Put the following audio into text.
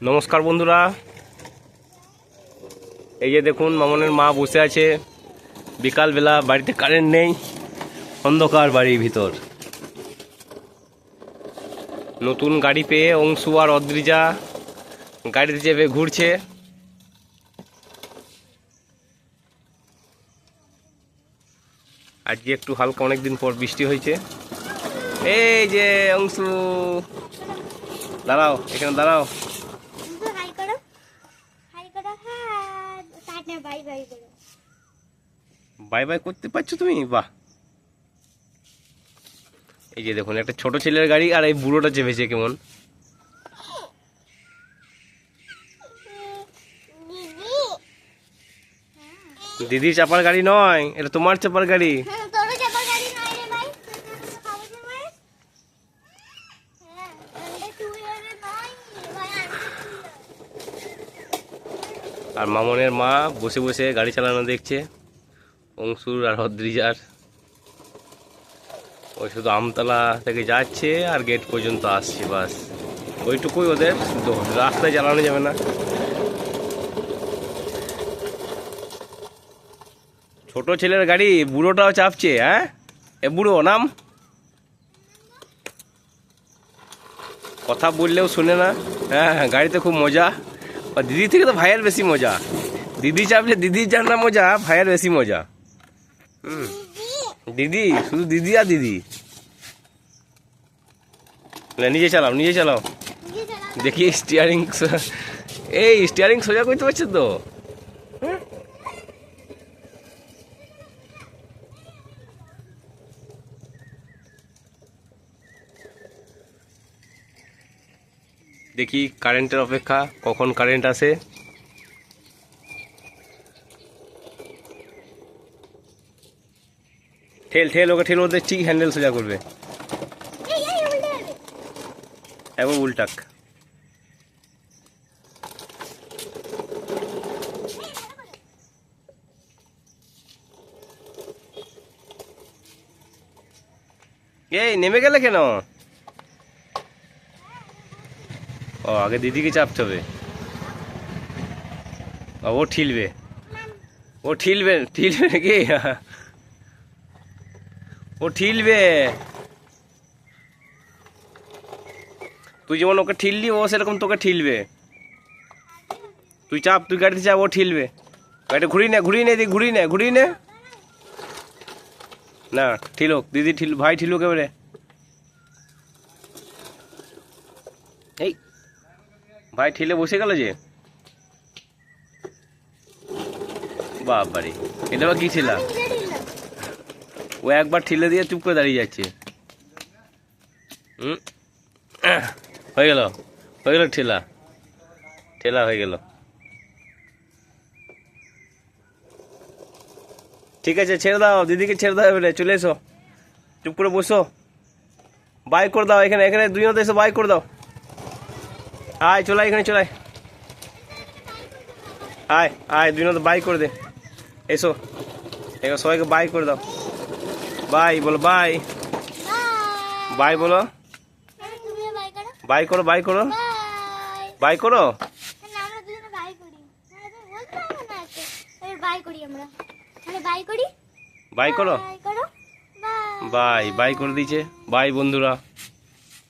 নমস্কার বন্ধুরা, এই যে দেখুন মামনের মা বসে আছে। বিকালবেলা, বাড়িতে কারেন্ট নেই, অন্ধকার বাড়ির ভিতর। নতুন গাড়ি পেয়ে অংশু আর অদ্রিজা গাড়িতে চেপে ঘুরছে। আজকে একটু হালকা, অনেকদিন পর বৃষ্টি হয়েছে। এই যে অংশু, দাঁড়াও, এখানে দাঁড়াও। বাই বাই করতে পারছো তুমি? বাহ। এই যে দেখুন, একটা ছোট ছেলের গাড়ি আর এই বুড়োটা চেপেছে কেমন। দিদির চাপার গাড়ি নয়, এটা তোমার চাপার গাড়ি। আর মামনের মা বসে বসে গাড়ি চালানো দেখছে অংশুর আর অদ্রিজার। ওই শুধু আমতলা থেকে যাচ্ছে আর গেট পর্যন্ত আসছে, বাস ওইটুকুই ওদের। রাস্তায় চালানো যাবে না। ছোট ছেলের গাড়ি, বুড়োটাও চাপছে। হ্যাঁ, এ বুড়ো নাম, কথা বললেও শুনে না। হ্যাঁ, গাড়িতে খুব মজা। দিদি থেকে তো ভাইয়ের বেশি মজা। দিদি চাপলে দিদির যার না মজা, ভাইয়ের বেশি মজা। দিদি, শুধু দিদি আর দিদি। নিজে চালাও, নিজে চালাও। দেখি স্টিয়ারিং, এই স্টিয়ারিং সোজা করতে পারছে তো। দেখি কারেন্টের অপেক্ষা, কখন কারেন্ট আসে। ঠেল ঠেল ওকে, ঠেল, ওদের ঠিক হ্যান্ডেল সোজা করবে। এবং উল্টাক। এই নেমে গেলে কেন? ও, আগে দিদিকে চাপতে হবে। ও ঠিলবে, ও ঠিলবে, ঠিলবে নাকি? ও ঠিলবে। তুই যেমন ওকে ঠিললি, ও সেরকম তোকে ঠিলবে। তুই চাপ, তুই গাড়িতে চাপ, ও ঠিলবে। গাড়িটা ঘুরিয়ে নে, ঘুরিয়ে নে, এদিকে ঘুরিয়ে নে, ঘুরিয়ে নে। না, ঠিলুক দিদি, ঠিল, ভাই ঠিলুক এবারে। এই ভাই ঠিলে বসে গেল যে। বাবারে, এটা বা কি ছিল? ও একবার ঠিলে দিয়ে চুপ করে দাঁড়িয়ে যাচ্ছে। হয়ে গেল, হয়ে গেল, ঠেলা ঠেলা হয়ে গেল। ঠিক আছে, ছেড়ে দাও, দিদিকে ছেড়ে দাও এবারে। চলে এসো, চুপ করে বসো। বাই করে দাও, এখানে এখানে দুজনে এসো, বাই করে দাও। আয়, চলাই, এখানে চলাই। আয় আয়, দুজনে বাই করে দে। এসো, এবার সবাইকে বাই করে দাও। বাই বলো, বাই বাই বলো। বাই করো, বাই করো, বাই করো। বাই করো, বাই বাই করে দিয়েছে। বাই বন্ধুরা।